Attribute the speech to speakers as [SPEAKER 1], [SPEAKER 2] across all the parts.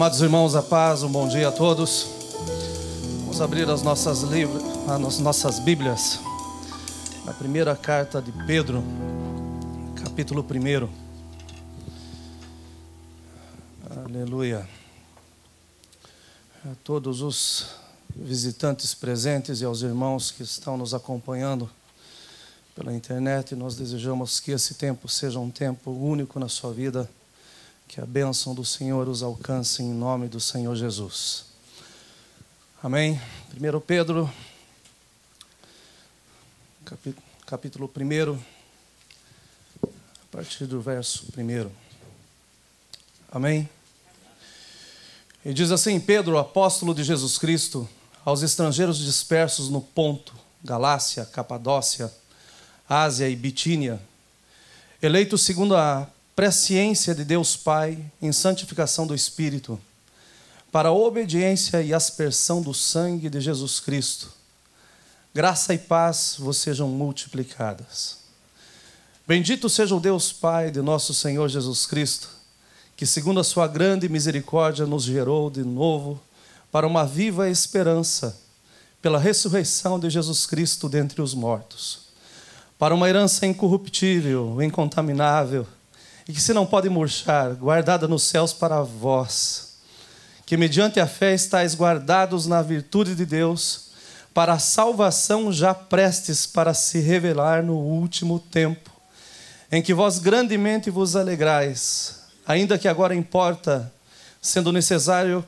[SPEAKER 1] Amados irmãos, a paz, um bom dia a todos. Vamos abrir as nossas Bíblias na primeira carta de Pedro, capítulo 1. Aleluia. A todos os visitantes presentes e aos irmãos que estão nos acompanhando pela internet, nós desejamos que esse tempo seja um tempo único na sua vida, que a bênção do Senhor os alcance em nome do Senhor Jesus. Amém. 1 Pedro, capítulo 1, a partir do verso 1. Amém. E diz assim: Pedro, apóstolo de Jesus Cristo, aos estrangeiros dispersos no Ponto, Galácia, Capadócia, Ásia e Bitínia, eleitos segundo a presciência de Deus Pai, em santificação do Espírito, para a obediência e aspersão do sangue de Jesus Cristo, graça e paz vos sejam multiplicadas. Bendito seja o Deus Pai de nosso Senhor Jesus Cristo, que segundo a sua grande misericórdia nos gerou de novo para uma viva esperança, pela ressurreição de Jesus Cristo dentre os mortos, para uma herança incorruptível, incontaminável, e que se não pode murchar, guardada nos céus para vós, que mediante a fé estáis guardados na virtude de Deus, para a salvação já prestes para se revelar no último tempo, em que vós grandemente vos alegrais, ainda que agora importa, sendo necessário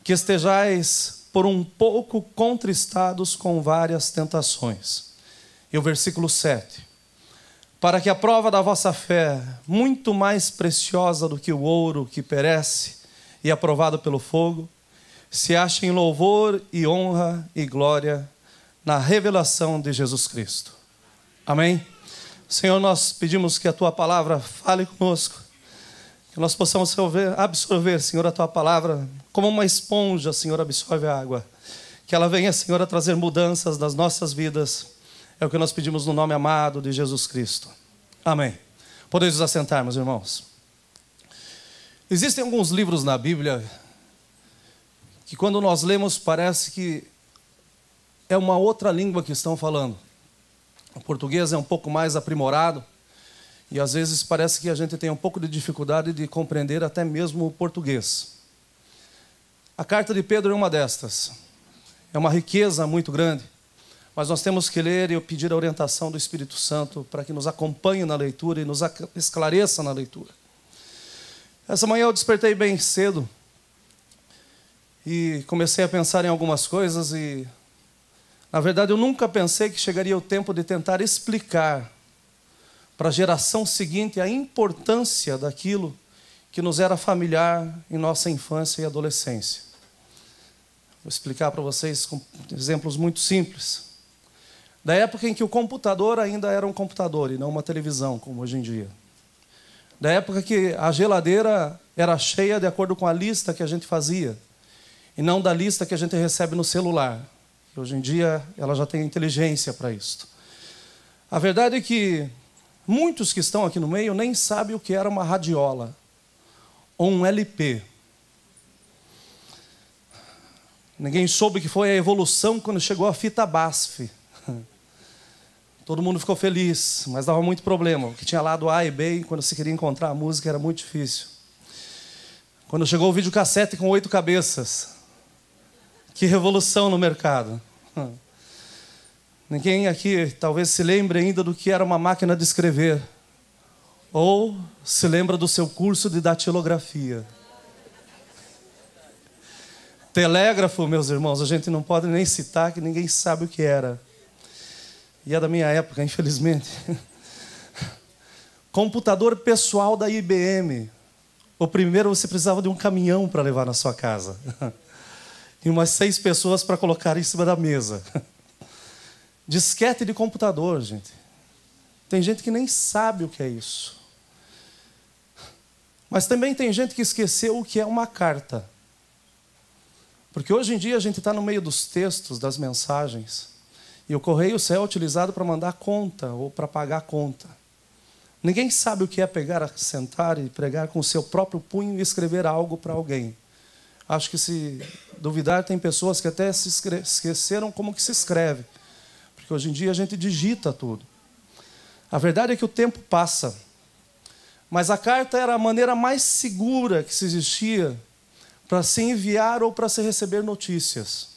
[SPEAKER 1] que estejais por um pouco contristados com várias tentações. E o versículo 7. Para que a prova da vossa fé, muito mais preciosa do que o ouro que perece e aprovado pelo fogo, se ache em louvor e honra e glória na revelação de Jesus Cristo. Amém? Senhor, nós pedimos que a Tua palavra fale conosco, que nós possamos absorver, Senhor, a Tua palavra como uma esponja, Senhor, absorve a água. Que ela venha, Senhor, a trazer mudanças nas nossas vidas. É o que nós pedimos no nome amado de Jesus Cristo. Amém. Podemos nos assentar, meus irmãos. Existem alguns livros na Bíblia que quando nós lemos parece que é uma outra língua que estão falando. O português é um pouco mais aprimorado e às vezes parece que a gente tem um pouco de dificuldade de compreender até mesmo o português. A carta de Pedro é uma destas. É uma riqueza muito grande. Mas nós temos que ler e pedir a orientação do Espírito Santo para que nos acompanhe na leitura e nos esclareça na leitura. Essa manhã eu despertei bem cedo e comecei a pensar em algumas coisas e, na verdade, eu nunca pensei que chegaria o tempo de tentar explicar para a geração seguinte a importância daquilo que nos era familiar em nossa infância e adolescência. Vou explicar para vocês com exemplos muito simples. Da época em que o computador ainda era um computador e não uma televisão, como hoje em dia. Da época que a geladeira era cheia de acordo com a lista que a gente fazia, e não da lista que a gente recebe no celular. Hoje em dia ela já tem inteligência para isso. A verdade é que muitos que estão aqui no meio nem sabem o que era uma radiola ou um LP. Ninguém soube que foi a evolução quando chegou a fita BASF. Todo mundo ficou feliz, mas dava muito problema. Porque tinha lado A e B, e quando se queria encontrar a música era muito difícil. Quando chegou o videocassete com 8 cabeças, que revolução no mercado. Ninguém aqui talvez se lembre ainda do que era uma máquina de escrever. Ou se lembra do seu curso de datilografia. Telégrafo, meus irmãos, a gente não pode nem citar, que ninguém sabe o que era. E é da minha época, infelizmente. Computador pessoal da IBM. O primeiro você precisava de um caminhão para levar na sua casa. E umas 6 pessoas para colocar em cima da mesa. Disquete de computador, gente. Tem gente que nem sabe o que é isso. Mas também tem gente que esqueceu o que é uma carta. Porque hoje em dia a gente está no meio dos textos, das mensagens. E o correio é utilizado para mandar conta ou para pagar conta. Ninguém sabe o que é pegar, sentar e pregar com o seu próprio punho e escrever algo para alguém. Acho que, se duvidar, tem pessoas que até se esqueceram como que se escreve. Porque hoje em dia a gente digita tudo. A verdade é que o tempo passa. Mas a carta era a maneira mais segura que se existia para se enviar ou para se receber notícias.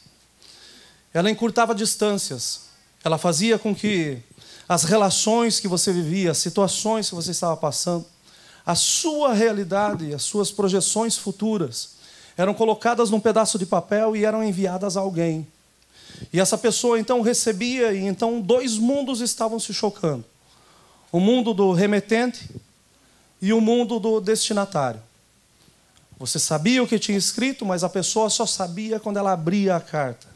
[SPEAKER 1] Ela encurtava distâncias. Ela fazia com que as relações que você vivia, as situações que você estava passando, a sua realidade, as suas projeções futuras, eram colocadas num pedaço de papel e eram enviadas a alguém. E essa pessoa então recebia, e então dois mundos estavam se chocando. O mundo do remetente e o mundo do destinatário. Você sabia o que tinha escrito, mas a pessoa só sabia quando ela abria a carta,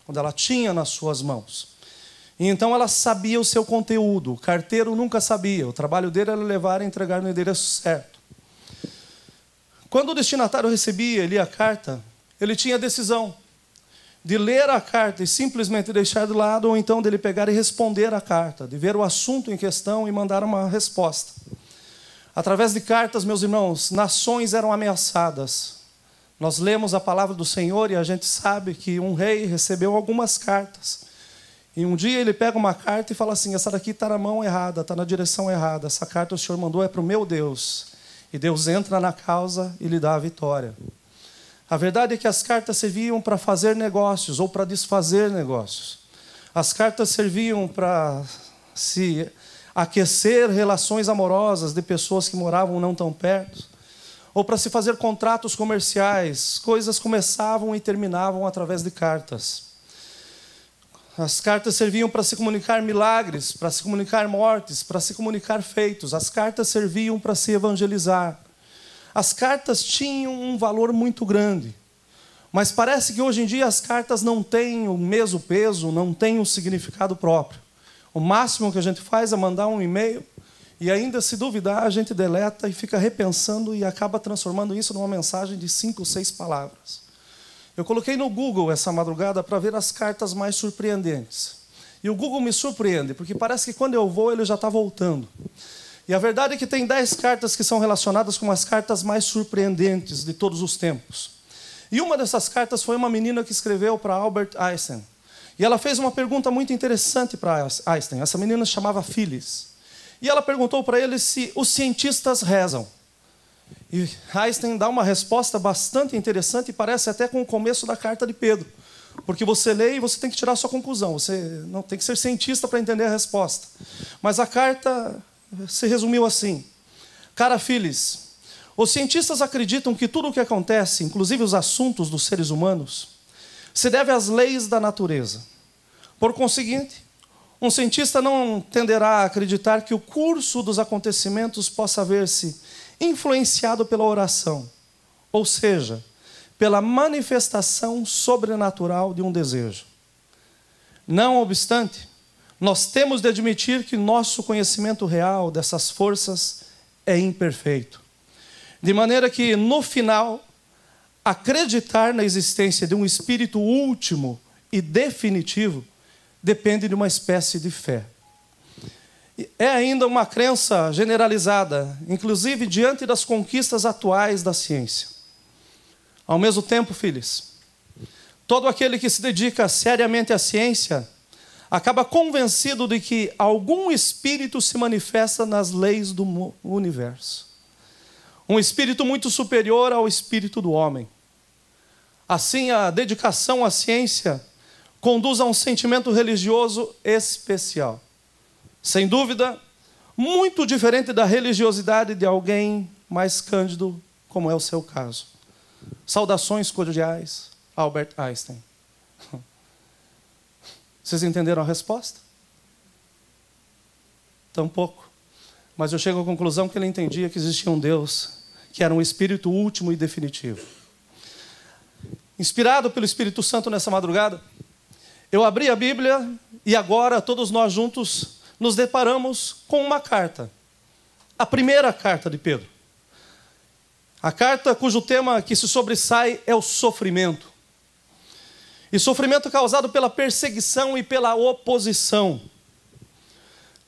[SPEAKER 1] quando ela tinha nas suas mãos. E então ela sabia o seu conteúdo. O carteiro nunca sabia. O trabalho dele era levar e entregar no endereço certo. Quando o destinatário recebia e lia a carta, ele tinha a decisão de ler a carta e simplesmente deixar de lado, ou então dele pegar e responder a carta, de ver o assunto em questão e mandar uma resposta. Através de cartas, meus irmãos, nações eram ameaçadas. Nós lemos a palavra do Senhor e a gente sabe que um rei recebeu algumas cartas. E um dia ele pega uma carta e fala assim: essa daqui está na mão errada, está na direção errada. Essa carta o Senhor mandou é para o meu Deus. E Deus entra na causa e lhe dá a vitória. A verdade é que as cartas serviam para fazer negócios ou para desfazer negócios. As cartas serviam para se aquecer relações amorosas de pessoas que moravam não tão perto, ou para se fazer contratos comerciais. Coisas começavam e terminavam através de cartas. As cartas serviam para se comunicar milagres, para se comunicar mortes, para se comunicar feitos. As cartas serviam para se evangelizar. As cartas tinham um valor muito grande. Mas parece que hoje em dia as cartas não têm o mesmo peso, não têm um significado próprio. O máximo que a gente faz é mandar um e-mail e ainda, se duvidar, a gente deleta e fica repensando e acaba transformando isso numa mensagem de 5 ou 6 palavras. Eu coloquei no Google essa madrugada para ver as cartas mais surpreendentes. E o Google me surpreende, porque parece que quando eu vou, ele já está voltando. E a verdade é que tem 10 cartas que são relacionadas com as cartas mais surpreendentes de todos os tempos. E uma dessas cartas foi uma menina que escreveu para Albert Einstein. E ela fez uma pergunta muito interessante para Einstein. Essa menina se chamava Phyllis. E ela perguntou para ele se os cientistas rezam. E Einstein dá uma resposta bastante interessante e parece até com o começo da carta de Pedro. Porque você lê e você tem que tirar a sua conclusão. Você não tem que ser cientista para entender a resposta. Mas a carta se resumiu assim: cara Phyllis, os cientistas acreditam que tudo o que acontece, inclusive os assuntos dos seres humanos, se deve às leis da natureza. Por conseguinte, um cientista não tenderá a acreditar que o curso dos acontecimentos possa ver-se influenciado pela oração, ou seja, pela manifestação sobrenatural de um desejo. Não obstante, nós temos de admitir que nosso conhecimento real dessas forças é imperfeito. De maneira que, no final, acreditar na existência de um espírito último e definitivo depende de uma espécie de fé. É ainda uma crença generalizada, inclusive diante das conquistas atuais da ciência. Ao mesmo tempo, filhos, todo aquele que se dedica seriamente à ciência acaba convencido de que algum espírito se manifesta nas leis do universo. Um espírito muito superior ao espírito do homem. Assim, a dedicação à ciência conduz a um sentimento religioso especial. Sem dúvida, muito diferente da religiosidade de alguém mais cândido, como é o seu caso. Saudações cordiais, Albert Einstein. Vocês entenderam a resposta? Tampouco. Mas eu chego à conclusão que ele entendia que existia um Deus, que era um espírito último e definitivo. Inspirado pelo Espírito Santo nessa madrugada, eu abri a Bíblia e agora todos nós juntos nos deparamos com uma carta. A primeira carta de Pedro. A carta cujo tema que se sobressai é o sofrimento. E sofrimento causado pela perseguição e pela oposição.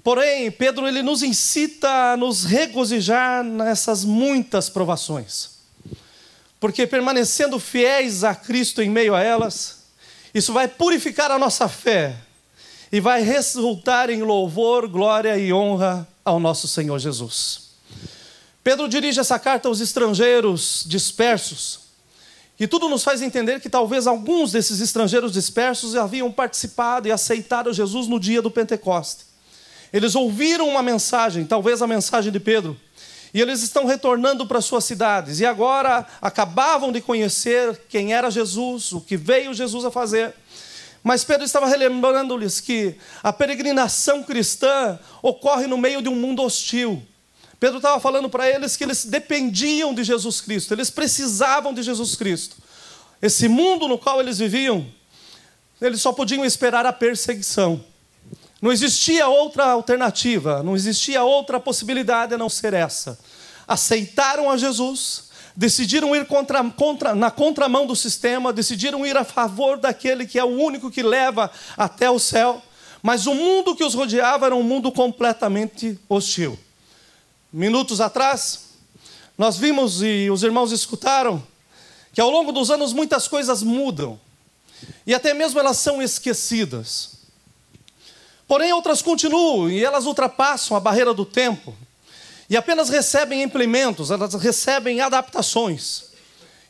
[SPEAKER 1] Porém, Pedro ele nos incita a nos regozijar nessas muitas provações. Porque permanecendo fiéis a Cristo em meio a elas, isso vai purificar a nossa fé e vai resultar em louvor, glória e honra ao nosso Senhor Jesus. Pedro dirige essa carta aos estrangeiros dispersos, e tudo nos faz entender que talvez alguns desses estrangeiros dispersos haviam participado e aceitado Jesus no dia do Pentecostes. Eles ouviram uma mensagem, talvez a mensagem de Pedro, e eles estão retornando para suas cidades, e agora acabavam de conhecer quem era Jesus, o que veio Jesus a fazer. Mas Pedro estava relembrando-lhes que a peregrinação cristã ocorre no meio de um mundo hostil. Pedro estava falando para eles que eles dependiam de Jesus Cristo, eles precisavam de Jesus Cristo. Esse mundo no qual eles viviam, eles só podiam esperar a perseguição. Não existia outra alternativa, não existia outra possibilidade a não ser essa. Aceitaram a Jesus, decidiram ir na contramão do sistema, decidiram ir a favor daquele que é o único que leva até o céu, mas o mundo que os rodeava era um mundo completamente hostil. Minutos atrás, nós vimos e os irmãos escutaram que ao longo dos anos muitas coisas mudam e até mesmo elas são esquecidas. Porém, outras continuam e elas ultrapassam a barreira do tempo e apenas recebem implementos, elas recebem adaptações.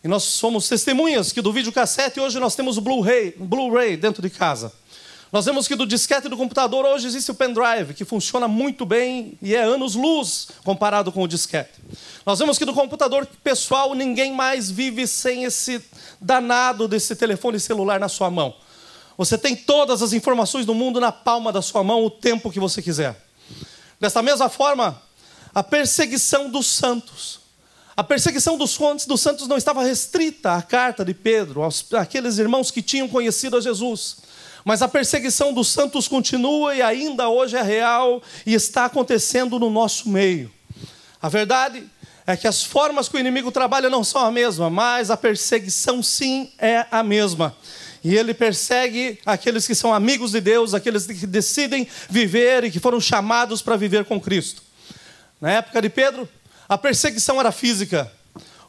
[SPEAKER 1] E nós somos testemunhas que do videocassete hoje nós temos o Blu-ray dentro de casa. Nós vemos que do disquete do computador hoje existe o pendrive, que funciona muito bem e é anos-luz comparado com o disquete. Nós vemos que do computador pessoal ninguém mais vive sem esse danado desse telefone celular na sua mão. Você tem todas as informações do mundo na palma da sua mão o tempo que você quiser. Desta mesma forma, a perseguição dos santos. A perseguição dos santos não estava restrita à carta de Pedro, àqueles irmãos que tinham conhecido a Jesus. Mas a perseguição dos santos continua e ainda hoje é real e está acontecendo no nosso meio. A verdade é que as formas que o inimigo trabalha não são a mesma, mas a perseguição sim é a mesma. E ele persegue aqueles que são amigos de Deus, aqueles que decidem viver e que foram chamados para viver com Cristo. Na época de Pedro, a perseguição era física.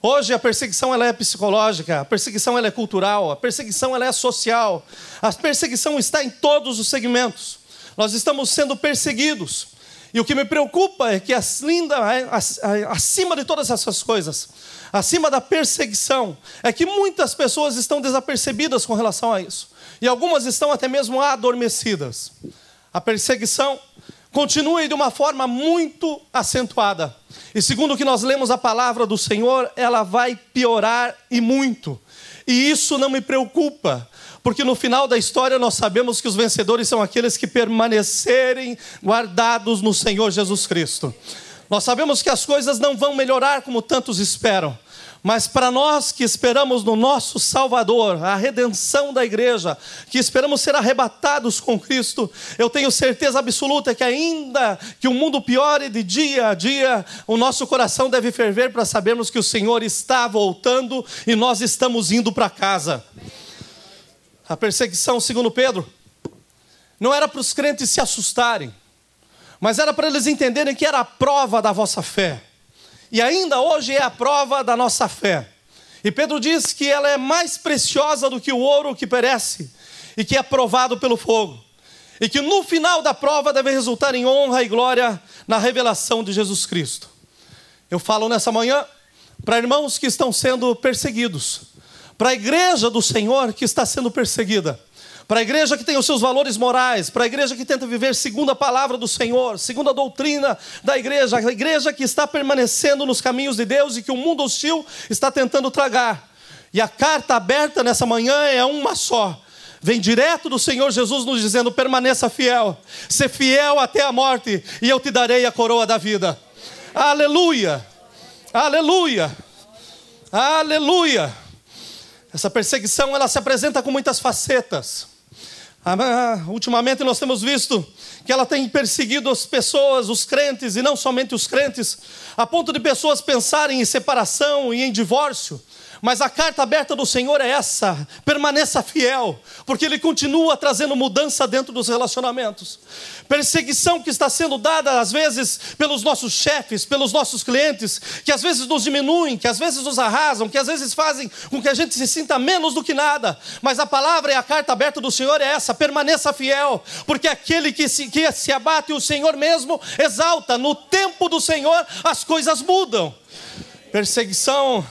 [SPEAKER 1] Hoje a perseguição ela é psicológica, a perseguição ela é cultural, a perseguição ela é social. A perseguição está em todos os segmentos. Nós estamos sendo perseguidos. E o que me preocupa é que acima de todas essas coisas, acima da perseguição, é que muitas pessoas estão desapercebidas com relação a isso. E algumas estão até mesmo adormecidas. A perseguição continua de uma forma muito acentuada. E segundo o que nós lemos a palavra do Senhor, ela vai piorar e muito. E isso não me preocupa, porque no final da história nós sabemos que os vencedores são aqueles que permanecerem guardados no Senhor Jesus Cristo. Nós sabemos que as coisas não vão melhorar como tantos esperam. Mas para nós que esperamos no nosso Salvador, a redenção da igreja, que esperamos ser arrebatados com Cristo, eu tenho certeza absoluta que ainda que o mundo piore de dia a dia, o nosso coração deve ferver para sabermos que o Senhor está voltando e nós estamos indo para casa. A perseguição, segundo Pedro, não era para os crentes se assustarem, mas era para eles entenderem que era a prova da vossa fé. E ainda hoje é a prova da nossa fé. E Pedro diz que ela é mais preciosa do que o ouro que perece e que é provado pelo fogo. E que no final da prova deve resultar em honra e glória na revelação de Jesus Cristo. Eu falo nessa manhã para irmãos que estão sendo perseguidos, para a igreja do Senhor que está sendo perseguida, para a igreja que tem os seus valores morais, para a igreja que tenta viver segundo a palavra do Senhor, segundo a doutrina da igreja, a igreja que está permanecendo nos caminhos de Deus e que o mundo hostil está tentando tragar. E a carta aberta nessa manhã é uma só. Vem direto do Senhor Jesus nos dizendo: permaneça fiel, ser fiel até a morte e eu te darei a coroa da vida. Aleluia, aleluia, aleluia. Essa perseguição ela se apresenta com muitas facetas. Ultimamente nós temos visto que ela tem perseguido as pessoas, os crentes, e não somente os crentes, a ponto de pessoas pensarem em separação e em divórcio. Mas a carta aberta do Senhor é essa: permaneça fiel, porque Ele continua trazendo mudança dentro dos relacionamentos. Perseguição que está sendo dada às vezes pelos nossos chefes, pelos nossos clientes, que às vezes nos diminuem, que às vezes nos arrasam, que às vezes fazem com que a gente se sinta menos do que nada. Mas a palavra e a carta aberta do Senhor é essa: permaneça fiel, porque aquele que se abate, o Senhor mesmo exalta. No tempo do Senhor as coisas mudam. Perseguição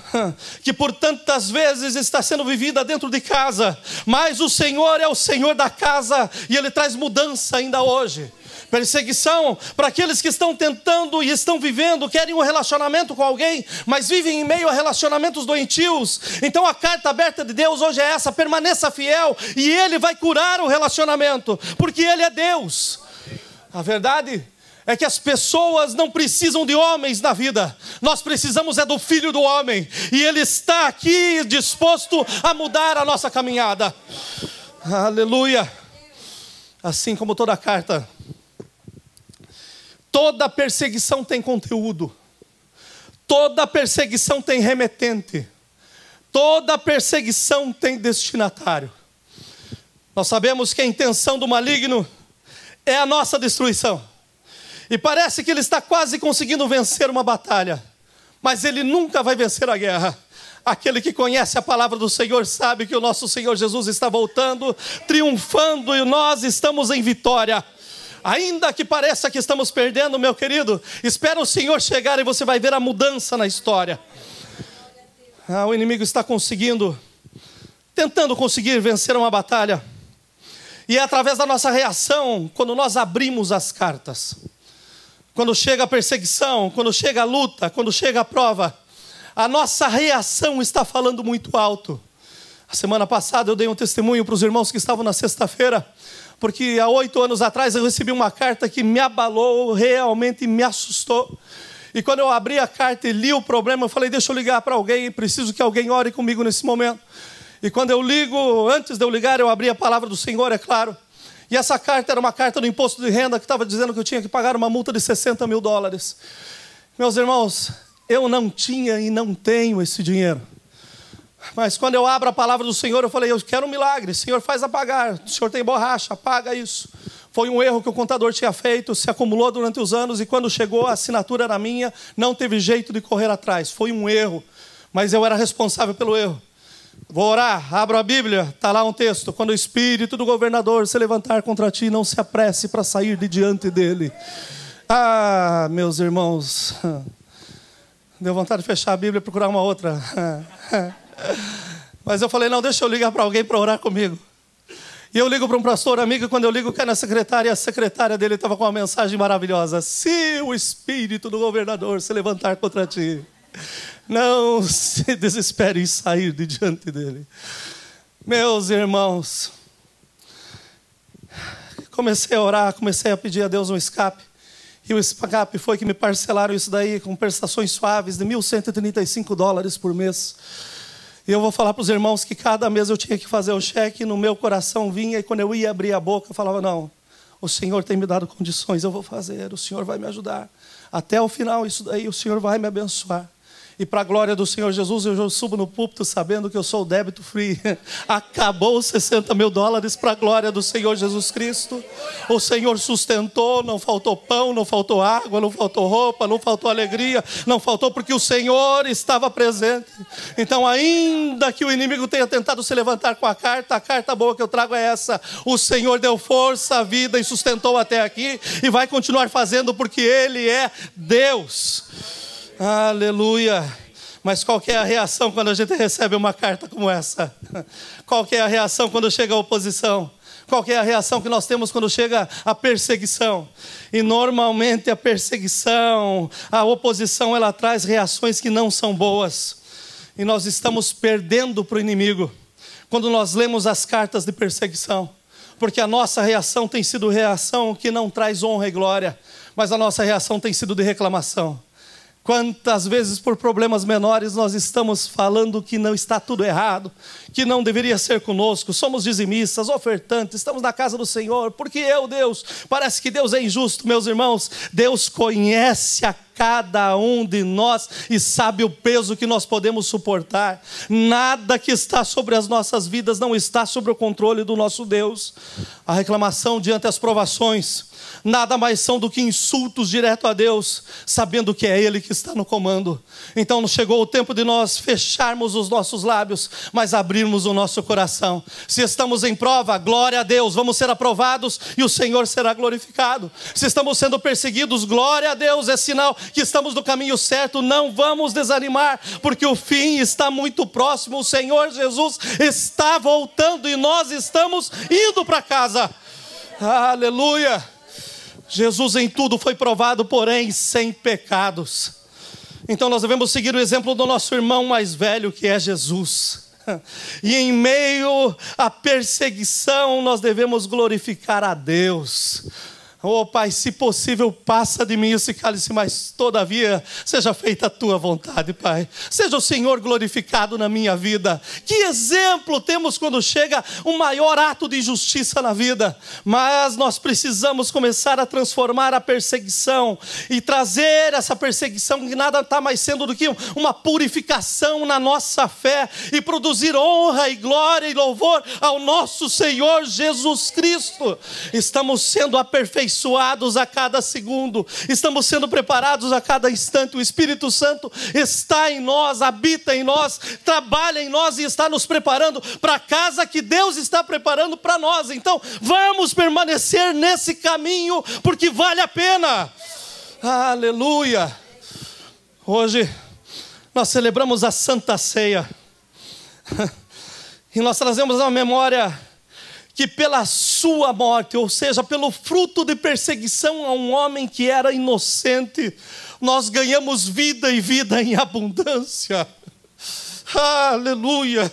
[SPEAKER 1] que por tantas vezes está sendo vivida dentro de casa, mas o Senhor é o Senhor da casa e Ele traz mudança ainda hoje. Perseguição para aqueles que estão tentando e estão vivendo, querem um relacionamento com alguém, mas vivem em meio a relacionamentos doentios. Então a carta aberta de Deus hoje é essa: permaneça fiel, e Ele vai curar o relacionamento, porque Ele é Deus. A verdade é que as pessoas não precisam de homens na vida, nós precisamos é do Filho do Homem, e Ele está aqui disposto a mudar a nossa caminhada. Aleluia. Assim como toda carta, toda perseguição tem conteúdo, toda perseguição tem remetente, toda perseguição tem destinatário. Nós sabemos que a intenção do maligno é a nossa destruição. E parece que ele está quase conseguindo vencer uma batalha, mas ele nunca vai vencer a guerra. Aquele que conhece a palavra do Senhor sabe que o nosso Senhor Jesus está voltando, triunfando, e nós estamos em vitória. Ainda que pareça que estamos perdendo, meu querido, espera o Senhor chegar e você vai ver a mudança na história. O inimigo está tentando conseguir vencer uma batalha. E é através da nossa reação, quando nós abrimos as cartas. Quando chega a perseguição, quando chega a luta, quando chega a prova, a nossa reação está falando muito alto. A semana passada eu dei um testemunho para os irmãos que estavam na sexta-feira, porque há 8 anos atrás eu recebi uma carta que me abalou, realmente me assustou. E quando eu abri a carta e li o problema, eu falei: deixa eu ligar para alguém, preciso que alguém ore comigo nesse momento. E quando eu ligo, antes de eu ligar, eu abri a palavra do Senhor, é claro. E essa carta era uma carta do imposto de renda que estava dizendo que eu tinha que pagar uma multa de $60 mil. Meus irmãos, eu não tinha e não tenho esse dinheiro. Mas quando eu abro a palavra do Senhor, eu falei: eu quero um milagre, Senhor, faz a pagar. O Senhor tem borracha, paga isso. Foi um erro que o contador tinha feito, se acumulou durante os anos, e quando chegou a assinatura era minha, não teve jeito de correr atrás. Foi um erro, mas eu era responsável pelo erro. Vou orar, abro a Bíblia, está lá um texto: quando o espírito do governador se levantar contra ti, não se apresse para sair de diante dele. Meus irmãos, deu vontade de fechar a Bíblia e procurar uma outra. Mas eu falei: não, deixa eu ligar para alguém para orar comigo. E eu ligo para um pastor amigo, e quando eu ligo, cai na secretária, e a secretária dele estava com uma mensagem maravilhosa: se o espírito do governador se levantar contra ti, não se desespere em sair de diante dele. Meus irmãos, comecei a orar, comecei a pedir a Deus um escape. E o escape foi que me parcelaram isso daí com prestações suaves de $1.135 por mês. E eu vou falar para os irmãos que cada mês eu tinha que fazer o cheque, no meu coração vinha, e quando eu ia abrir a boca, eu falava: não, o Senhor tem me dado condições, eu vou fazer, o Senhor vai me ajudar. Até o final, isso daí, o Senhor vai me abençoar. E para a glória do Senhor Jesus, eu subo no púlpito sabendo que eu sou débito free. Acabou os $60 mil para a glória do Senhor Jesus Cristo. O Senhor sustentou, não faltou pão, não faltou água, não faltou roupa, não faltou alegria, não faltou, porque o Senhor estava presente. Então, ainda que o inimigo tenha tentado se levantar com a carta boa que eu trago é essa: o Senhor deu força, vida e sustentou até aqui, e vai continuar fazendo, porque Ele é Deus. Aleluia. Mas qual que é a reação quando a gente recebe uma carta como essa? Qual que é a reação quando chega a oposição? Qual que é a reação que nós temos quando chega a perseguição? E normalmente a perseguição, a oposição, ela traz reações que não são boas. E nós estamos perdendo para o inimigo quando nós lemos as cartas de perseguição. Porque a nossa reação tem sido reação que não traz honra e glória, mas a nossa reação tem sido de reclamação. Quantas vezes por problemas menores nós estamos falando que não está tudo errado, que não deveria ser conosco, somos dizimistas, ofertantes, estamos na casa do Senhor, porque Deus, parece que Deus é injusto. Meus irmãos, Deus conhece a cada um de nós e sabe o peso que nós podemos suportar. Nada que está sobre as nossas vidas não está sobre o controle do nosso Deus. A reclamação diante das provações nada mais são do que insultos direto a Deus, sabendo que é Ele que está no comando. Então chegou o tempo de nós fecharmos os nossos lábios, mas abrirmos o nosso coração. Se estamos em prova, glória a Deus, vamos ser aprovados e o Senhor será glorificado. Se estamos sendo perseguidos, glória a Deus, é sinal que estamos no caminho certo. Não vamos desanimar, porque o fim está muito próximo. O Senhor Jesus está voltando e nós estamos indo para casa. Aleluia! Jesus em tudo foi provado, porém sem pecados. Então nós devemos seguir o exemplo do nosso irmão mais velho, que é Jesus. E em meio à perseguição nós devemos glorificar a Deus. Oh Pai, se possível, passa de mim esse cálice, mas todavia seja feita a Tua vontade, Pai. Seja o Senhor glorificado na minha vida. Que exemplo temos quando chega um maior ato de injustiça na vida. Mas nós precisamos começar a transformar a perseguição e trazer essa perseguição que nada está mais sendo do que uma purificação na nossa fé e produzir honra e glória e louvor ao nosso Senhor Jesus Cristo. Estamos sendo aperfeiçoados a cada segundo, estamos sendo preparados a cada instante. O Espírito Santo está em nós, habita em nós, trabalha em nós e está nos preparando para a casa que Deus está preparando para nós. Então vamos permanecer nesse caminho, porque vale a pena. Aleluia! Hoje nós celebramos a Santa Ceia e nós trazemos à memória que pela sua morte, ou seja, pelo fruto de perseguição a um homem que era inocente, nós ganhamos vida e vida em abundância. Aleluia!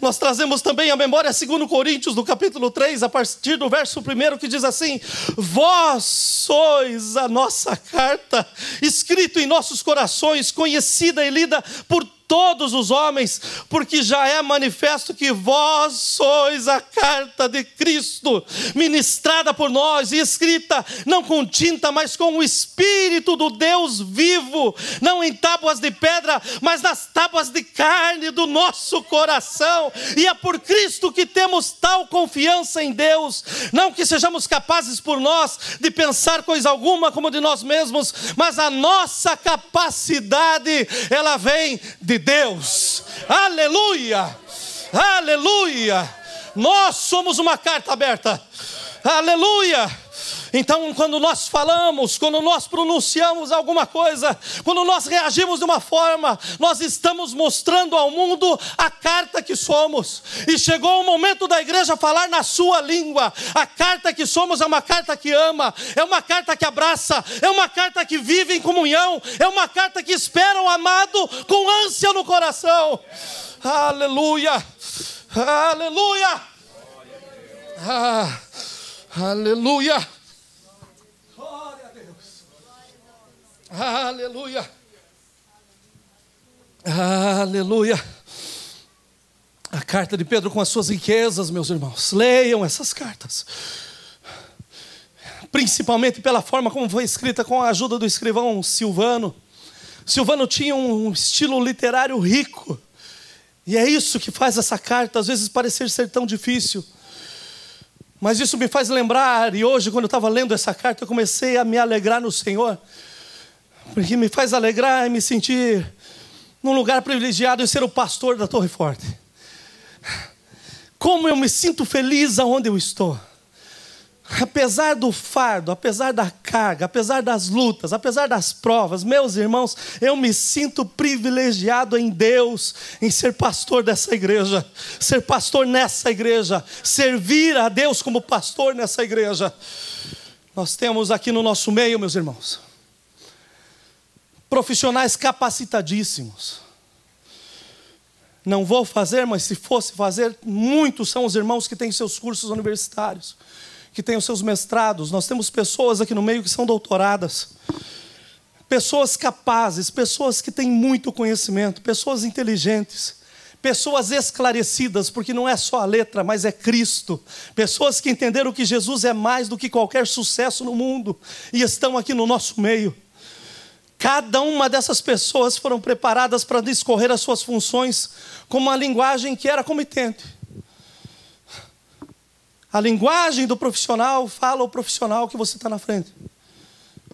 [SPEAKER 1] Nós trazemos também à memória 2 Coríntios, do capítulo 3, a partir do verso 1, que diz assim: vós sois a nossa carta, escrito em nossos corações, conhecida e lida por todos os homens, porque já é manifesto que vós sois a carta de Cristo, ministrada por nós e escrita não com tinta, mas com o Espírito do Deus vivo, não em tábuas de pedra, mas nas tábuas de carne do nosso coração. E é por Cristo que temos tal confiança em Deus, não que sejamos capazes por nós de pensar coisa alguma como de nós mesmos, mas a nossa capacidade, ela vem de Deus. Aleluia, aleluia. Nós somos uma carta aberta. Aleluia. Então quando nós falamos, quando nós pronunciamos alguma coisa, quando nós reagimos de uma forma, nós estamos mostrando ao mundo a carta que somos. E chegou o momento da igreja falar na sua língua. A carta que somos é uma carta que ama, é uma carta que abraça, é uma carta que vive em comunhão, é uma carta que espera o amado com ânsia no coração. Aleluia, aleluia, aleluia. Aleluia, aleluia. A carta de Pedro com as suas riquezas, meus irmãos, leiam essas cartas, principalmente pela forma como foi escrita, com a ajuda do escrivão Silvano. Silvano tinha um estilo literário rico, e é isso que faz essa carta às vezes parecer ser tão difícil. Mas isso me faz lembrar, e hoje quando eu estava lendo essa carta eu comecei a me alegrar no Senhor, porque me faz alegrar e me sentir num lugar privilegiado em ser o pastor da Torre Forte. Como eu me sinto feliz aonde eu estou. Apesar do fardo, apesar da carga, apesar das lutas, apesar das provas, meus irmãos, eu me sinto privilegiado em Deus, em ser pastor dessa igreja, ser pastor nessa igreja, servir a Deus como pastor nessa igreja. Nós temos aqui no nosso meio, meus irmãos, profissionais capacitadíssimos. Não vou fazer, mas se fosse fazer, muitos são os irmãos que têm seus cursos universitários, que têm os seus mestrados. Nós temos pessoas aqui no meio que são doutoradas, pessoas capazes, pessoas que têm muito conhecimento, pessoas inteligentes, pessoas esclarecidas, porque não é só a letra, mas é Cristo. Pessoas que entenderam que Jesus é mais do que qualquer sucesso no mundo e estão aqui no nosso meio. Cada uma dessas pessoas foram preparadas para discorrer as suas funções com uma linguagem que era comitente. A linguagem do profissional fala ao profissional que você está na frente.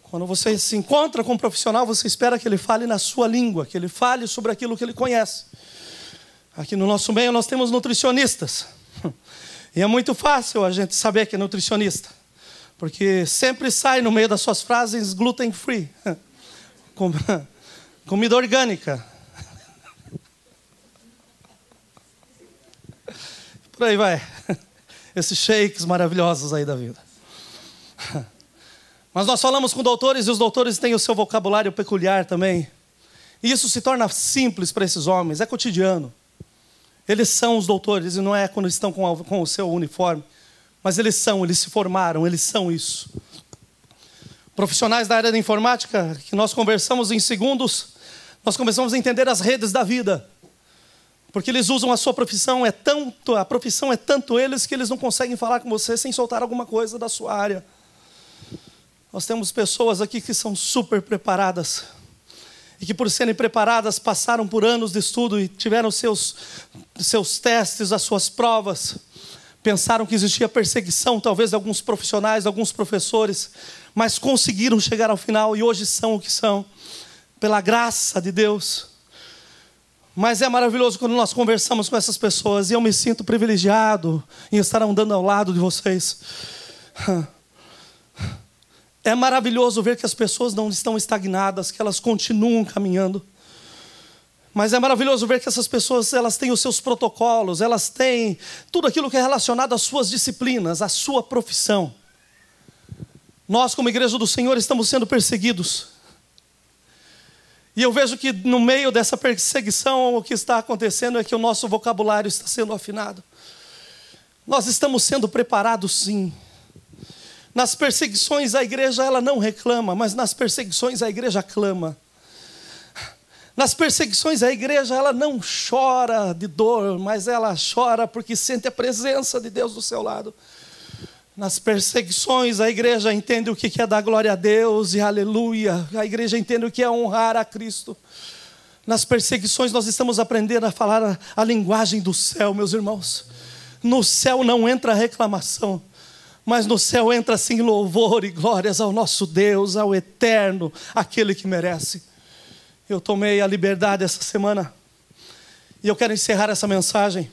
[SPEAKER 1] Quando você se encontra com um profissional, você espera que ele fale na sua língua, que ele fale sobre aquilo que ele conhece. Aqui no nosso meio nós temos nutricionistas. E é muito fácil a gente saber que é nutricionista, porque sempre sai no meio das suas frases gluten free, comida orgânica. Por aí vai. Esses shakes maravilhosos aí da vida. Mas nós falamos com doutores e os doutores têm o seu vocabulário peculiar também. E isso se torna simples para esses homens, é cotidiano. Eles são os doutores e não é quando estão com o seu uniforme. Mas eles se formaram, eles são isso. Profissionais da área da informática, que nós conversamos em segundos, nós começamos a entender as redes da vida. Porque eles usam a sua profissão, a profissão é tanto eles que eles não conseguem falar com você sem soltar alguma coisa da sua área. Nós temos pessoas aqui que são super preparadas e que por serem preparadas passaram por anos de estudo e tiveram seus testes, as suas provas. Pensaram que existia perseguição, talvez de alguns profissionais, de alguns professores, mas conseguiram chegar ao final e hoje são o que são, pela graça de Deus. Mas é maravilhoso quando nós conversamos com essas pessoas e eu me sinto privilegiado em estar andando ao lado de vocês. É maravilhoso ver que as pessoas não estão estagnadas, que elas continuam caminhando. Mas é maravilhoso ver que essas pessoas, elas têm os seus protocolos, elas têm tudo aquilo que é relacionado às suas disciplinas, à sua profissão. Nós, como Igreja do Senhor, estamos sendo perseguidos. E eu vejo que no meio dessa perseguição, o que está acontecendo é que o nosso vocabulário está sendo afinado. Nós estamos sendo preparados, sim. Nas perseguições a igreja ela não reclama, mas nas perseguições a igreja clama. Nas perseguições a igreja ela não chora de dor, mas ela chora porque sente a presença de Deus do seu lado. Nas perseguições a igreja entende o que é dar glória a Deus e aleluia. A igreja entende o que é honrar a Cristo. Nas perseguições nós estamos aprendendo a falar a linguagem do céu, meus irmãos. No céu não entra reclamação, mas no céu entra sim louvor e glórias ao nosso Deus, ao eterno, aquele que merece. Eu tomei a liberdade essa semana e eu quero encerrar essa mensagem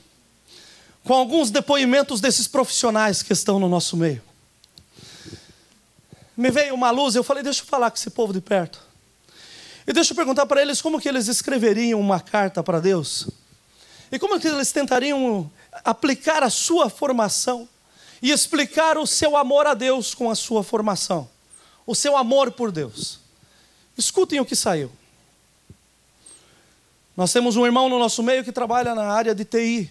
[SPEAKER 1] com alguns depoimentos desses profissionais que estão no nosso meio. Me veio uma luz, eu falei, deixa eu falar com esse povo de perto. E deixa eu perguntar para eles como que eles escreveriam uma carta para Deus. E como que eles tentariam aplicar a sua formação e explicar o seu amor a Deus com a sua formação. O seu amor por Deus. Escutem o que saiu. Nós temos um irmão no nosso meio que trabalha na área de TI.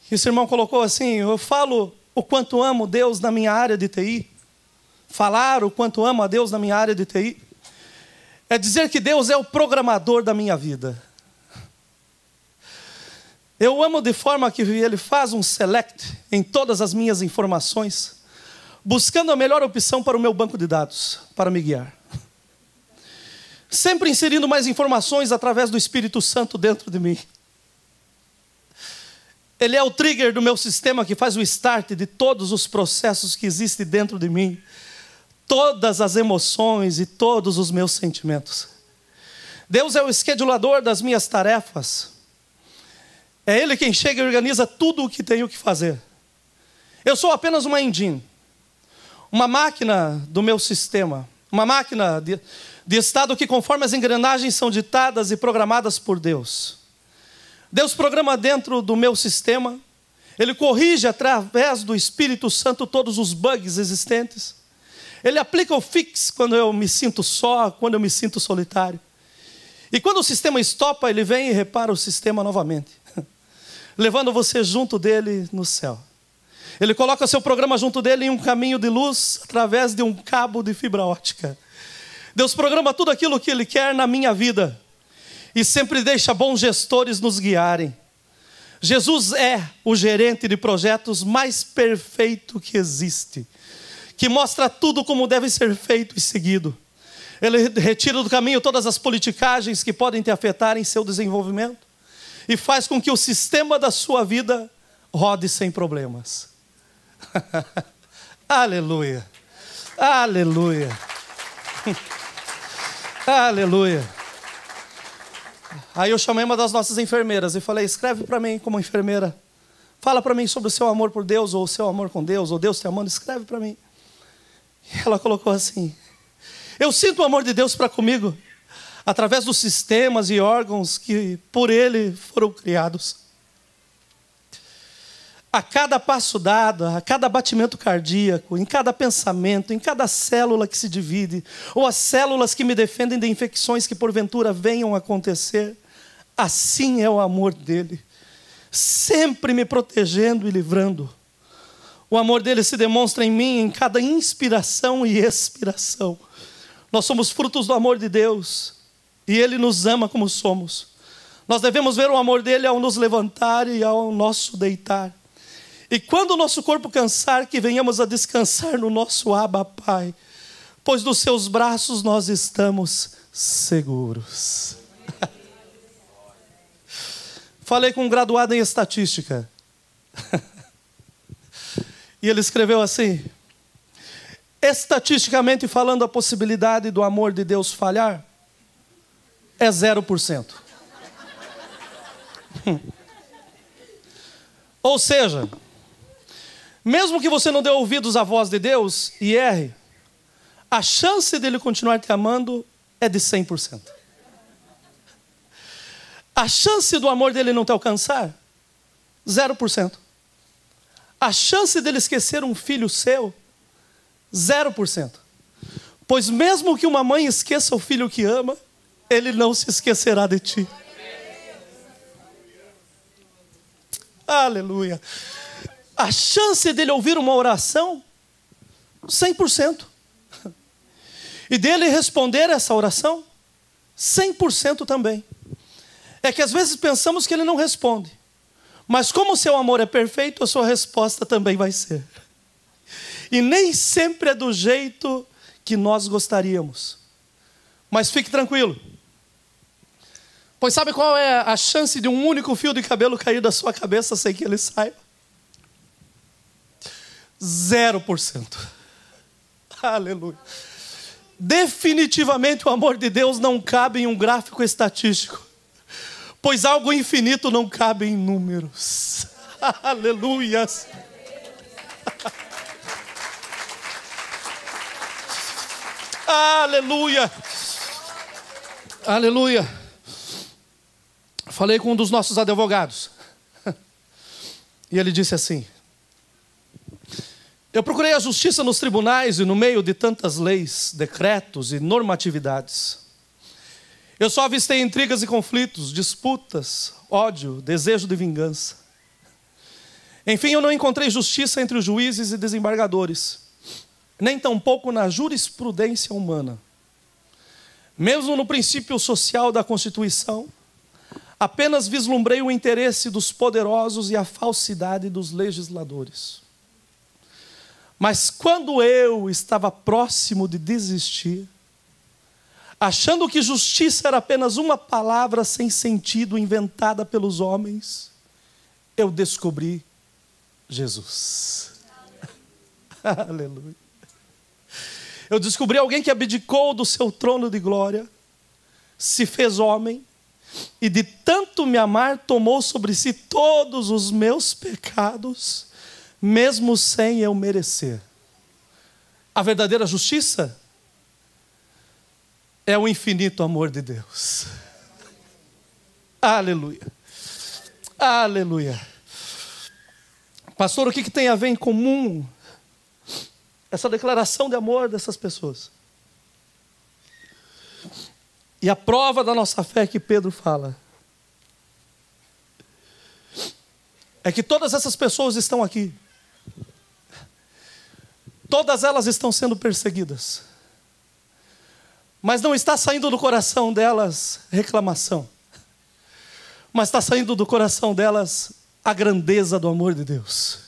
[SPEAKER 1] Esse irmão colocou assim, eu falo o quanto amo Deus na minha área de TI. Falar o quanto amo a Deus na minha área de TI é dizer que Deus é o programador da minha vida. Eu amo de forma que Ele faz um select em todas as minhas informações, buscando a melhor opção para o meu banco de dados, para me guiar. Sempre inserindo mais informações através do Espírito Santo dentro de mim. Ele é o trigger do meu sistema que faz o start de todos os processos que existem dentro de mim. Todas as emoções e todos os meus sentimentos. Deus é o schedulador das minhas tarefas. É Ele quem chega e organiza tudo o que tenho que fazer. Eu sou apenas uma engine. Uma máquina do meu sistema. Uma máquina de estado que conforme as engrenagens são ditadas e programadas por Deus. Deus programa dentro do meu sistema. Ele corrige através do Espírito Santo todos os bugs existentes. Ele aplica o fix quando eu me sinto só, quando eu me sinto solitário. E quando o sistema estopa, Ele vem e repara o sistema novamente. Levando você junto dele no céu. Ele coloca seu programa junto dele em um caminho de luz através de um cabo de fibra ótica. Deus programa tudo aquilo que Ele quer na minha vida. E sempre deixa bons gestores nos guiarem. Jesus é o gerente de projetos mais perfeito que existe. Que mostra tudo como deve ser feito e seguido. Ele retira do caminho todas as politicagens que podem te afetar em seu desenvolvimento e faz com que o sistema da sua vida rode sem problemas. Aleluia. Aleluia. Aleluia. Aí eu chamei uma das nossas enfermeiras e falei: escreve para mim como enfermeira. Fala para mim sobre o seu amor por Deus, ou o seu amor com Deus, ou Deus te amando, escreve para mim. E ela colocou assim: eu sinto o amor de Deus para comigo, através dos sistemas e órgãos que por Ele foram criados. A cada passo dado, a cada batimento cardíaco, em cada pensamento, em cada célula que se divide, ou as células que me defendem de infecções que porventura venham a acontecer, assim é o amor dele, sempre me protegendo e livrando. O amor dele se demonstra em mim em cada inspiração e expiração. Nós somos frutos do amor de Deus e ele nos ama como somos. Nós devemos ver o amor dele ao nos levantar e ao nosso deitar. E quando o nosso corpo cansar, que venhamos a descansar no nosso Abba Pai, pois nos seus braços nós estamos seguros. Falei com um graduado em estatística. E ele escreveu assim: estatisticamente falando, a possibilidade do amor de Deus falhar é 0%. Ou seja, mesmo que você não dê ouvidos à voz de Deus e erre, a chance dele continuar te amando é de 100%. A chance do amor dele não te alcançar, 0%. A chance dele esquecer um filho seu, 0%. Pois mesmo que uma mãe esqueça o filho que ama, ele não se esquecerá de ti. Aleluia. A chance dele ouvir uma oração, 100%. E dele responder essa oração, 100% também. É que às vezes pensamos que ele não responde. Mas como o seu amor é perfeito, a sua resposta também vai ser. E nem sempre é do jeito que nós gostaríamos. Mas fique tranquilo. Pois sabe qual é a chance de um único fio de cabelo cair da sua cabeça sem que ele saiba? 0%. Aleluia. Definitivamente o amor de Deus não cabe em um gráfico estatístico, pois algo infinito não cabe em números. Aleluias. Aleluia. Aleluia. Falei com um dos nossos advogados. E ele disse assim: eu procurei a justiça nos tribunais e no meio de tantas leis, decretos e normatividades. Eu só avistei intrigas e conflitos, disputas, ódio, desejo de vingança. Enfim, eu não encontrei justiça entre os juízes e desembargadores, nem tampouco na jurisprudência humana. Mesmo no princípio social da Constituição, apenas vislumbrei o interesse dos poderosos e a falsidade dos legisladores. Mas quando eu estava próximo de desistir, achando que justiça era apenas uma palavra sem sentido inventada pelos homens, eu descobri Jesus. Aleluia. Eu descobri alguém que abdicou do seu trono de glória, se fez homem, e de tanto me amar, tomou sobre si todos os meus pecados, mesmo sem eu merecer. A verdadeira justiça é o infinito amor de Deus. Aleluia. Aleluia. Pastor, o que tem a ver em comum essa declaração de amor dessas pessoas? E a prova da nossa fé que Pedro fala é que todas essas pessoas estão aqui. Todas elas estão sendo perseguidas. Mas não está saindo do coração delas reclamação. Mas está saindo do coração delas a grandeza do amor de Deus.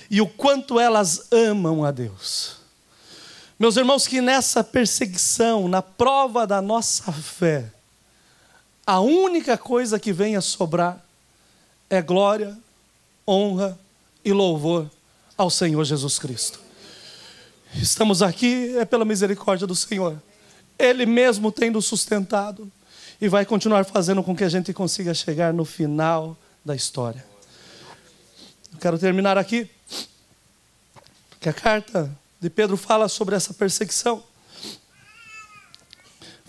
[SPEAKER 1] E o quanto elas amam a Deus. Meus irmãos, que nessa perseguição, na prova da nossa fé, a única coisa que vem a sobrar é glória, honra e louvor ao Senhor Jesus Cristo. Estamos aqui é pela misericórdia do Senhor. Ele mesmo tem nos sustentado e vai continuar fazendo com que a gente consiga chegar no final da história. Eu quero terminar aqui, porque a carta de Pedro fala sobre essa perseguição.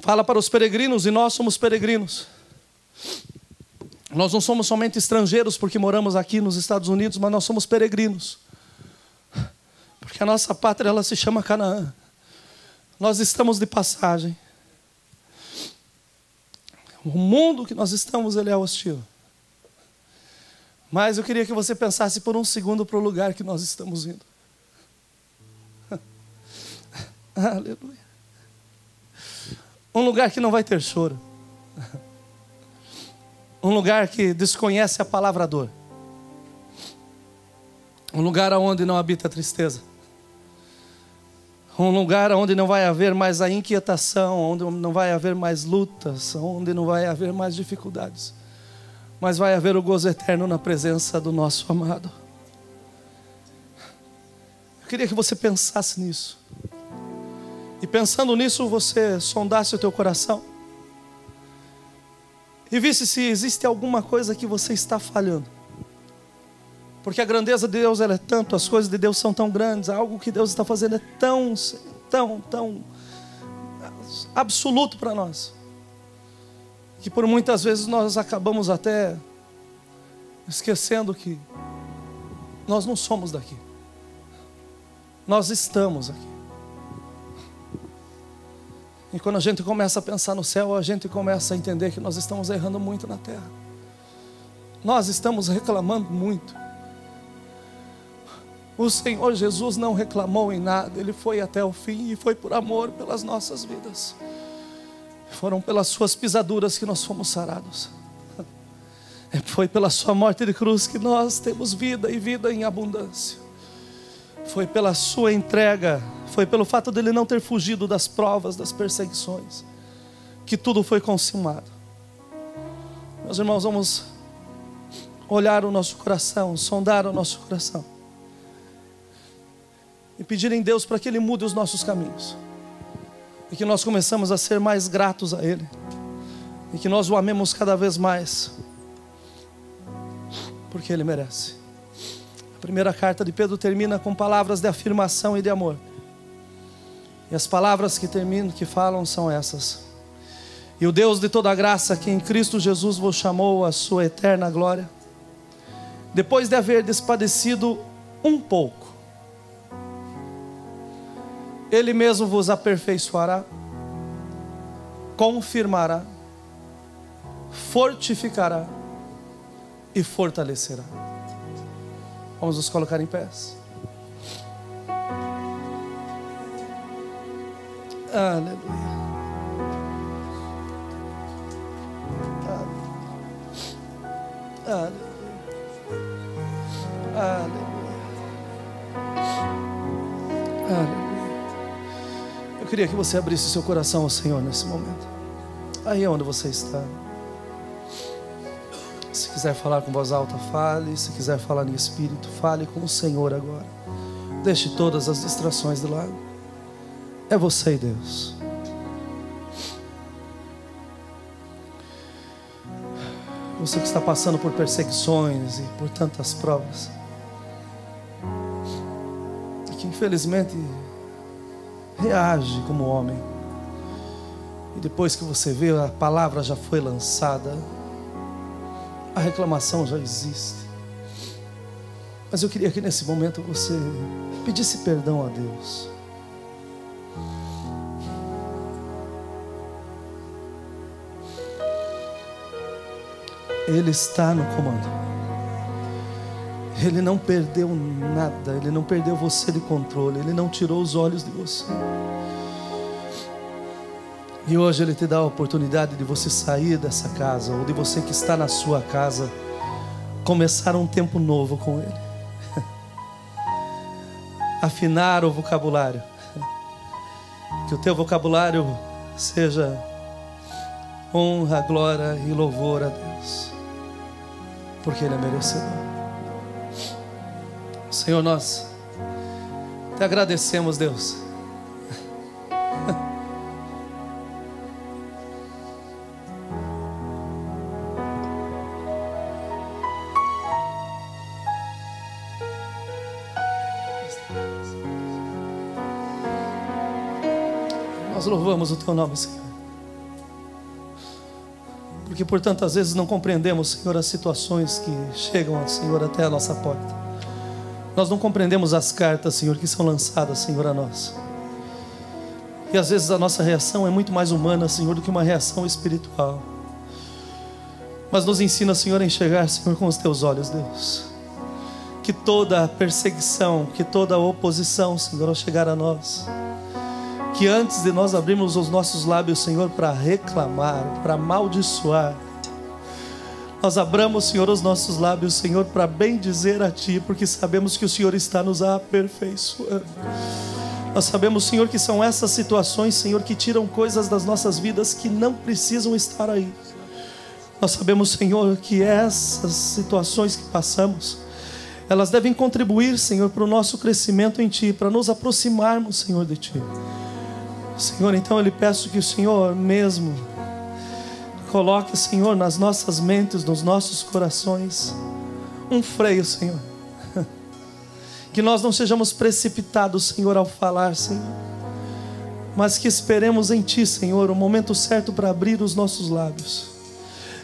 [SPEAKER 1] Fala para os peregrinos, e nós somos peregrinos. Nós não somos somente estrangeiros porque moramos aqui nos Estados Unidos, mas nós somos peregrinos. Porque a nossa pátria, ela se chama Canaã. Nós estamos de passagem. O mundo que nós estamos, ele é hostil. Mas eu queria que você pensasse por um segundo para o lugar que nós estamos indo. Aleluia. Um lugar que não vai ter choro. Um lugar que desconhece a palavra dor. Um lugar onde não habita a tristeza. Um lugar onde não vai haver mais a inquietação, onde não vai haver mais lutas, onde não vai haver mais dificuldades. Mas vai haver o gozo eterno na presença do nosso amado. Eu queria que você pensasse nisso. E pensando nisso, você sondasse o teu coração. E visse se existe alguma coisa que você está falhando. Porque a grandeza de Deus, ela é tanto, as coisas de Deus são tão grandes, algo que Deus está fazendo é tão absoluto para nós, que por muitas vezes nós acabamos até esquecendo que nós não somos daqui. Nós estamos aqui. E quando a gente começa a pensar no céu, a gente começa a entender que nós estamos errando muito na terra. Nós estamos reclamando muito. O Senhor Jesus não reclamou em nada. Ele foi até o fim e foi por amor pelas nossas vidas. Foram pelas suas pisaduras que nós fomos sarados. Foi pela sua morte de cruz que nós temos vida e vida em abundância. Foi pela sua entrega, foi pelo fato dele não ter fugido das provas, das perseguições, que tudo foi consumado. Meus irmãos, vamos olhar o nosso coração, sondar o nosso coração e pedir em Deus para que Ele mude os nossos caminhos e que nós começamos a ser mais gratos a Ele e que nós o amemos cada vez mais, porque Ele merece. A primeira carta de Pedro termina com palavras de afirmação e de amor. E as palavras que falam são essas: e o Deus de toda a graça, que em Cristo Jesus vos chamou à sua eterna glória, depois de haver despadecido um pouco, Ele mesmo vos aperfeiçoará, confirmará, fortificará e fortalecerá. Vamos nos colocar em pés. Aleluia. Aleluia. Aleluia. Aleluia. Eu queria que você abrisse o seu coração ao Senhor nesse momento. Aí é onde você está. Se quiser falar com voz alta, fale. Se quiser falar em espírito, fale com o Senhor agora. Deixe todas as distrações de lado. É você e Deus. Você que está passando por perseguições e por tantas provas, e que infelizmente reage como homem, e depois que você vê, a palavra já foi lançada, a reclamação já existe. Mas eu queria que nesse momento você pedisse perdão a Deus. Ele está no comando. Ele não perdeu nada. Ele não perdeu você de controle. Ele não tirou os olhos de você. E hoje Ele te dá a oportunidade de você sair dessa casa, ou de você que está na sua casa, começar um tempo novo com Ele. Afinar o vocabulário. Que o teu vocabulário seja honra, glória e louvor a Deus, porque Ele é merecedor. Senhor, nós te agradecemos, Deus. Nós louvamos o teu nome, Senhor, porque por tantas vezes não compreendemos, Senhor, as situações que chegam, Senhor, até a nossa porta. Nós não compreendemos as cartas, Senhor, que são lançadas, Senhor, a nós. E às vezes a nossa reação é muito mais humana, Senhor, do que uma reação espiritual. Mas nos ensina, Senhor, a enxergar, Senhor, com os teus olhos, Deus. Que toda perseguição, que toda oposição, Senhor, ao chegar a nós, que antes de nós abrirmos os nossos lábios, Senhor, para reclamar, para amaldiçoar, nós abramos, Senhor, os nossos lábios, Senhor, para bendizer a Ti, porque sabemos que o Senhor está nos aperfeiçoando. Nós sabemos, Senhor, que são essas situações, Senhor, que tiram coisas das nossas vidas que não precisam estar aí. Nós sabemos, Senhor, que essas situações que passamos, elas devem contribuir, Senhor, para o nosso crescimento em Ti, para nos aproximarmos, Senhor, de Ti. Senhor, então eu lhe peço que o Senhor mesmo coloque, Senhor, nas nossas mentes, nos nossos corações, um freio, Senhor. Que nós não sejamos precipitados, Senhor, ao falar, Senhor, mas que esperemos em Ti, Senhor, o momento certo para abrir os nossos lábios.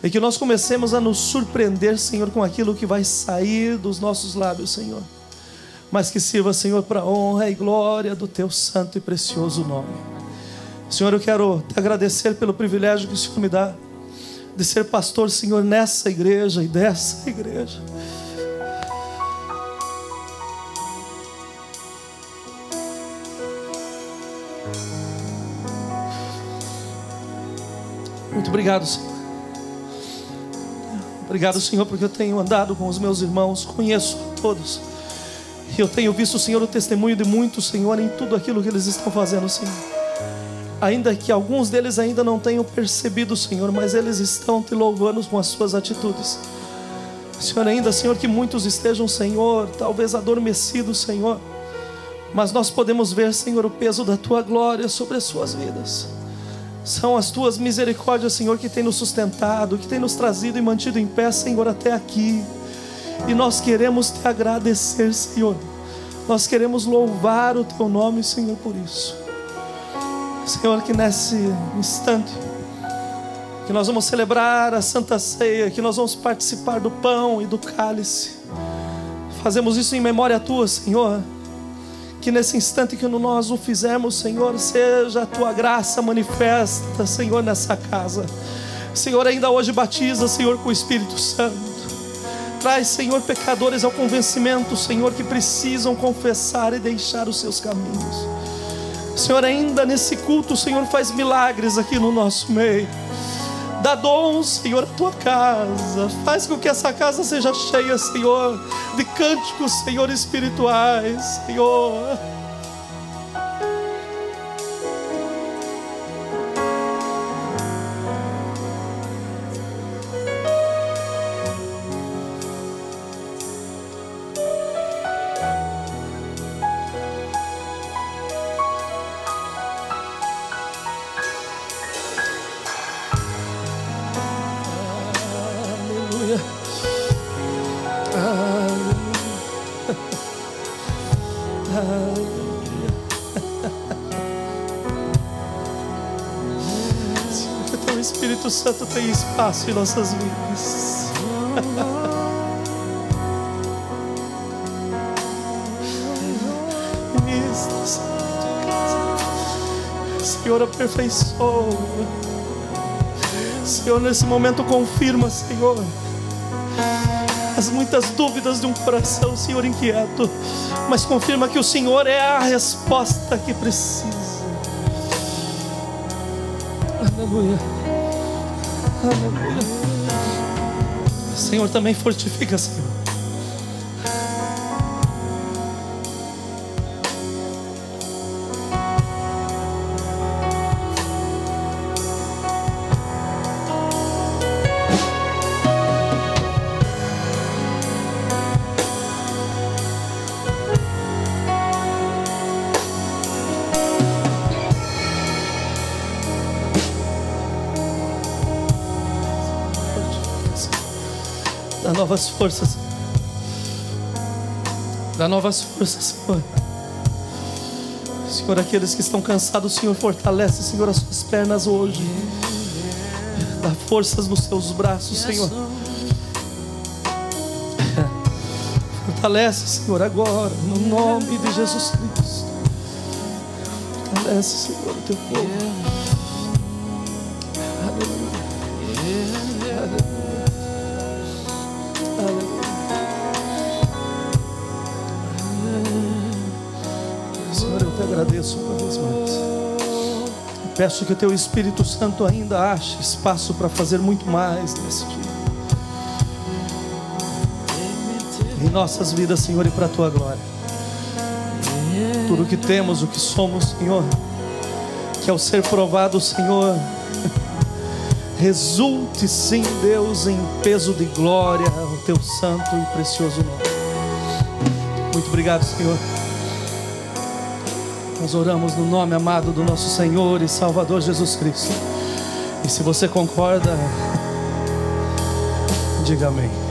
[SPEAKER 1] E que nós comecemos a nos surpreender, Senhor, com aquilo que vai sair dos nossos lábios, Senhor. Mas que sirva, Senhor, para a honra e glória do Teu santo e precioso nome. Senhor, eu quero te agradecer pelo privilégio que o Senhor me dá de ser pastor, Senhor, nessa igreja e dessa igreja. Muito obrigado, Senhor. Obrigado, Senhor, porque eu tenho andado com os meus irmãos, conheço todos, e eu tenho visto, Senhor, o testemunho de muitos, Senhor, em tudo aquilo que eles estão fazendo, Senhor. Ainda que alguns deles ainda não tenham percebido, Senhor, mas eles estão te louvando com as suas atitudes. Senhor, ainda, Senhor, que muitos estejam, Senhor, talvez adormecidos, Senhor, mas nós podemos ver, Senhor, o peso da Tua glória sobre as suas vidas. São as Tuas misericórdias, Senhor, que tem nos sustentado, que tem nos trazido e mantido em pé, Senhor, até aqui. E nós queremos te agradecer, Senhor. Nós queremos louvar o Teu nome, Senhor, por isso. Senhor, que nesse instante que nós vamos celebrar a Santa Ceia, que nós vamos participar do pão e do cálice, fazemos isso em memória Tua, Senhor. Que nesse instante que nós o fizermos, Senhor, seja a Tua graça manifesta, Senhor, nessa casa. Senhor, ainda hoje batiza, Senhor, com o Espírito Santo. Traz, Senhor, pecadores ao convencimento, Senhor, que precisam confessar e deixar os seus caminhos. Senhor, ainda nesse culto, Senhor, faz milagres aqui no nosso meio. Dá dons, Senhor, à Tua casa. Faz com que essa casa seja cheia, Senhor, de cânticos, Senhor, espirituais, Senhor. O Espírito Santo tem espaço em nossas vidas. Ministra, Senhor, aperfeiçoa. Senhor, nesse momento confirma, Senhor, as muitas dúvidas de um coração, Senhor, inquieto, mas confirma que o Senhor é a resposta que precisa. Aleluia. Aleluia. Senhor, também fortifica, Senhor. novas forças. Dá novas forças, Senhor. Senhor, aqueles que estão cansados, Senhor, fortalece, Senhor, as suas pernas hoje. Dá forças nos seus braços, Senhor. Fortalece, Senhor, agora, no nome de Jesus Cristo. Fortalece, Senhor, o teu povo. Aleluia. Aleluia. Senhor, eu te agradeço uma vez mais. Peço que o teu Espírito Santo ainda ache espaço para fazer muito mais nesse dia. Em nossas vidas, Senhor, e para a tua glória. Tudo o que temos, o que somos, Senhor, que ao ser provado, Senhor, resulte sim, Deus, em peso de glória ao teu santo e precioso nome. Muito obrigado, Senhor. Nós oramos no nome amado do nosso Senhor e Salvador Jesus Cristo. E se você concorda, diga amém.